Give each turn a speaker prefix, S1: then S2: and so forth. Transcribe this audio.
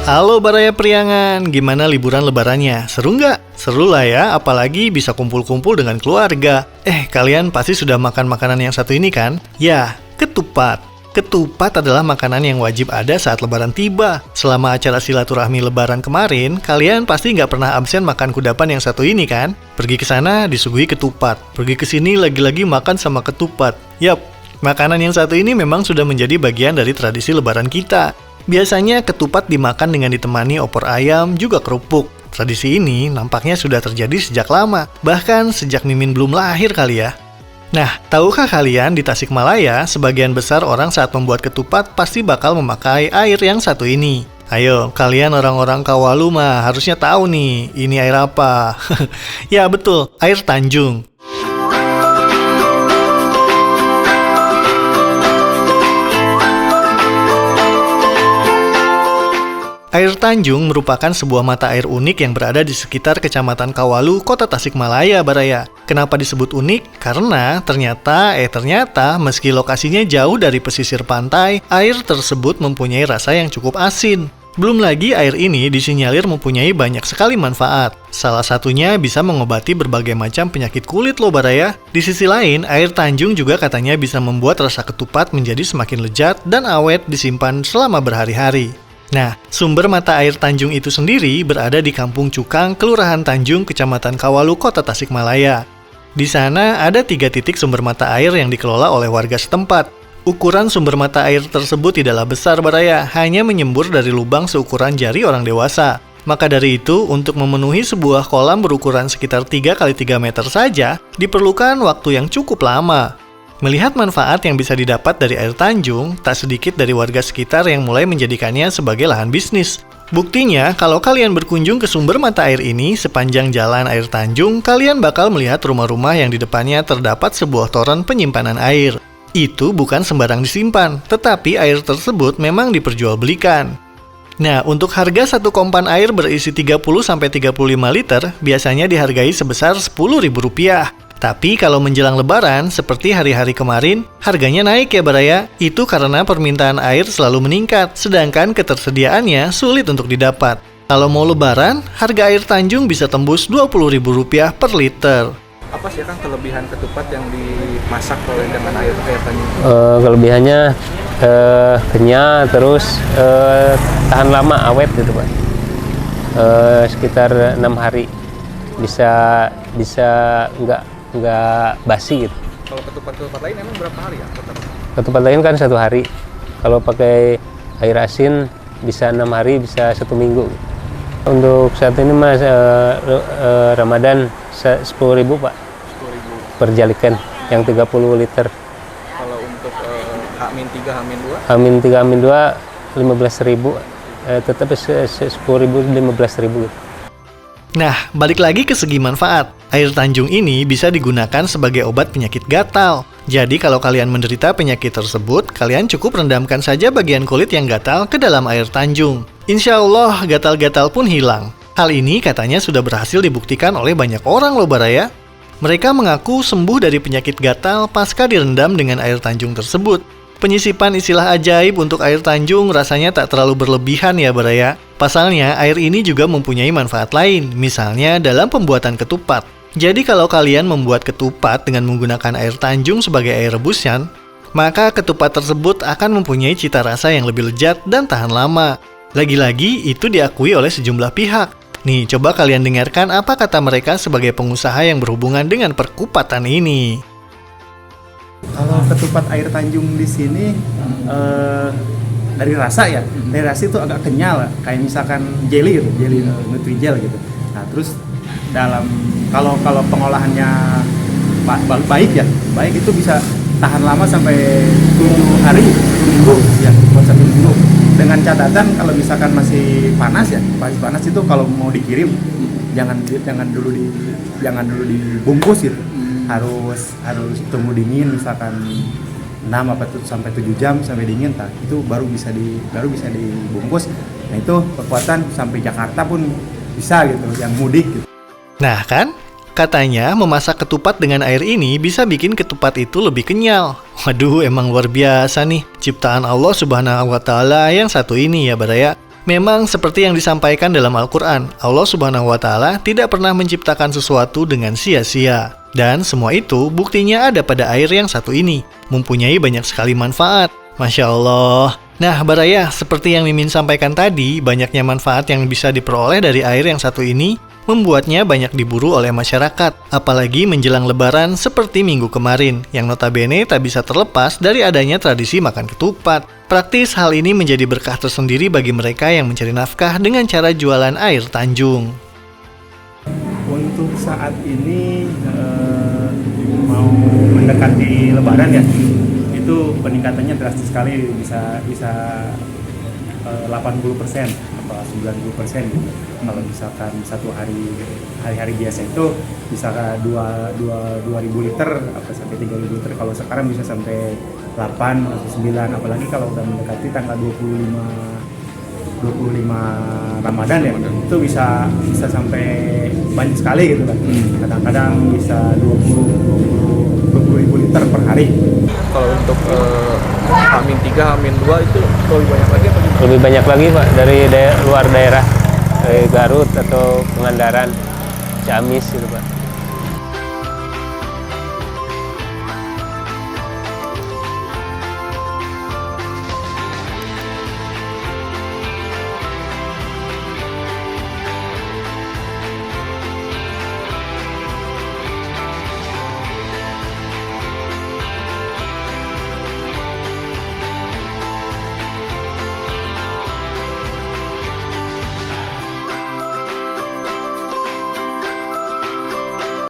S1: Halo Baraya Priangan, gimana liburan lebarannya? Seru nggak? Seru lah ya, apalagi bisa kumpul-kumpul dengan keluarga. Kalian pasti sudah makan makanan yang satu ini kan? Ya, ketupat. Ketupat adalah makanan yang wajib ada saat lebaran tiba. Selama acara silaturahmi lebaran kemarin, kalian pasti nggak pernah absen makan kudapan yang satu ini kan? Pergi ke sana disuguhi ketupat, pergi ke sini lagi-lagi makan sama ketupat. Yap, makanan yang satu ini memang sudah menjadi bagian dari tradisi lebaran kita. Biasanya ketupat dimakan dengan ditemani opor ayam juga kerupuk. Tradisi ini nampaknya sudah terjadi sejak lama, bahkan sejak Mimin belum lahir kali ya. Nah, tahukah kalian di Tasikmalaya, sebagian besar orang saat membuat ketupat pasti bakal memakai air yang satu ini. Ayo, kalian orang-orang Kawalu mah harusnya tahu nih, ini air apa? Ya betul, air Tanjung. Air Tanjung merupakan sebuah mata air unik yang berada di sekitar Kecamatan Kawalu, Kota Tasikmalaya, Baraya. Kenapa disebut unik? Karena ternyata meski lokasinya jauh dari pesisir pantai, air tersebut mempunyai rasa yang cukup asin. Belum lagi air ini disinyalir mempunyai banyak sekali manfaat. Salah satunya bisa mengobati berbagai macam penyakit kulit loh Baraya. Di sisi lain, air Tanjung juga katanya bisa membuat rasa ketupat menjadi semakin lezat dan awet disimpan selama berhari-hari. Nah, sumber mata air Tanjung itu sendiri berada di Kampung Cukang, Kelurahan Tanjung, Kecamatan Kawalu, Kota Tasikmalaya. Di sana ada 3 titik sumber mata air yang dikelola oleh warga setempat. Ukuran sumber mata air tersebut tidaklah besar Baraya, hanya menyembur dari lubang seukuran jari orang dewasa. Maka dari itu, untuk memenuhi sebuah kolam berukuran sekitar 3x3 meter saja, diperlukan waktu yang cukup lama. Melihat manfaat yang bisa didapat dari air Tanjung, tak sedikit dari warga sekitar yang mulai menjadikannya sebagai lahan bisnis. Buktinya, kalau kalian berkunjung ke sumber mata air ini, sepanjang jalan air Tanjung, kalian bakal melihat rumah-rumah yang di depannya terdapat sebuah toren penyimpanan air. Itu bukan sembarang disimpan, tetapi air tersebut memang diperjualbelikan. Nah, untuk harga satu kompan air berisi 30-35 liter, biasanya dihargai sebesar Rp10.000. Tapi kalau menjelang lebaran, seperti hari-hari kemarin, harganya naik ya Baraya. Itu karena permintaan air selalu meningkat, sedangkan ketersediaannya sulit untuk didapat. Kalau mau lebaran, harga air Tanjung bisa tembus Rp20.000 per liter.
S2: Apa sih kan kelebihan ketupat yang dimasak dengan air Tanjung?
S3: Kelebihannya kenyal, terus tahan lama, awet gitu Pak. Sekitar 6 hari bisa nggak basi gitu.
S2: Kalau ketupat lain emang berapa hari ya?
S3: Ketupat lain kan 1 hari. Kalau pakai air asin bisa 6 hari, bisa 1 minggu. Untuk saat ini mas Ramadan 10.000 Pak.
S2: 10.000
S3: per jalikan yang 30 liter.
S2: Kalau untuk H-3, H-2?
S3: H-3, H-2 15.000. Tetap 10.000, 15.000 gitu.
S1: Nah, balik lagi ke segi manfaat. Air Tanjung ini bisa digunakan sebagai obat penyakit gatal. Jadi kalau kalian menderita penyakit tersebut, kalian cukup rendamkan saja bagian kulit yang gatal ke dalam air Tanjung. Insya Allah, gatal-gatal pun hilang. Hal ini katanya sudah berhasil dibuktikan oleh banyak orang loh Baraya. Mereka mengaku sembuh dari penyakit gatal pasca direndam dengan air Tanjung tersebut. Penyisipan istilah ajaib untuk air Tanjung rasanya tak terlalu berlebihan ya Baraya. Pasalnya, air ini juga mempunyai manfaat lain, misalnya dalam pembuatan ketupat. Jadi kalau kalian membuat ketupat dengan menggunakan air Tanjung sebagai air rebusan, maka ketupat tersebut akan mempunyai cita rasa yang lebih lezat dan tahan lama. Lagi-lagi, itu diakui oleh sejumlah pihak. Nih, coba kalian dengarkan apa kata mereka sebagai pengusaha yang berhubungan dengan perkupatan ini.
S4: Kalau ketupat air Tanjung di sini dari rasa ya, dari rasa itu agak kenyal, kayak misalkan jelly gitu, jelly Nutrijel gitu. Nah terus kalau pengolahannya baik itu bisa tahan lama sampai 7 hari, 1 minggu ya, buat 1 minggu. Dengan catatan kalau misalkan masih panas itu kalau mau dikirim jangan dulu dibungkus gitu. harus tunggu dingin misalkan 6 sampai 7 jam sampai dingin itu baru bisa dibungkus. Nah itu kekuatan sampai Jakarta pun bisa gitu yang mudik gitu.
S1: Nah kan, katanya memasak ketupat dengan air ini bisa bikin ketupat itu lebih kenyal. Waduh, emang luar biasa nih ciptaan Allah Subhanahu wa Ta'ala yang satu ini ya Baraya. Memang seperti yang disampaikan dalam Al-Quran, Allah Subhanahu wa Ta'ala tidak pernah menciptakan sesuatu dengan sia-sia. Dan semua itu buktinya ada pada air yang satu ini, mempunyai banyak sekali manfaat. Masya Allah. Nah, Baraya, seperti yang Mimin sampaikan tadi, banyaknya manfaat yang bisa diperoleh dari air yang satu ini membuatnya banyak diburu oleh masyarakat, apalagi menjelang Lebaran seperti minggu kemarin, yang notabene tak bisa terlepas dari adanya tradisi makan ketupat. Praktis hal ini menjadi berkah tersendiri bagi mereka yang mencari nafkah dengan cara jualan air Tanjung.
S4: Untuk saat ini mau mendekati Lebaran ya, itu peningkatannya drastis sekali, bisa 80% atau 90% gitu. Kalau misalkan satu hari-hari biasa itu bisa 2.000 liter atau sampai 3.000 liter. Kalau sekarang bisa sampai 8 atau 9, apalagi kalau udah mendekati tanggal 25 Ramadan ya, itu bisa sampai banyak sekali gitu kan. Kadang-kadang bisa 20.000 liter per hari.
S2: Kalau untuk Amin 3, Amin 2 itu lebih banyak lagi apa gimana?
S3: Lebih banyak lagi Pak dari luar daerah, dari Garut atau Pangandaran, Ciamis gitu Pak.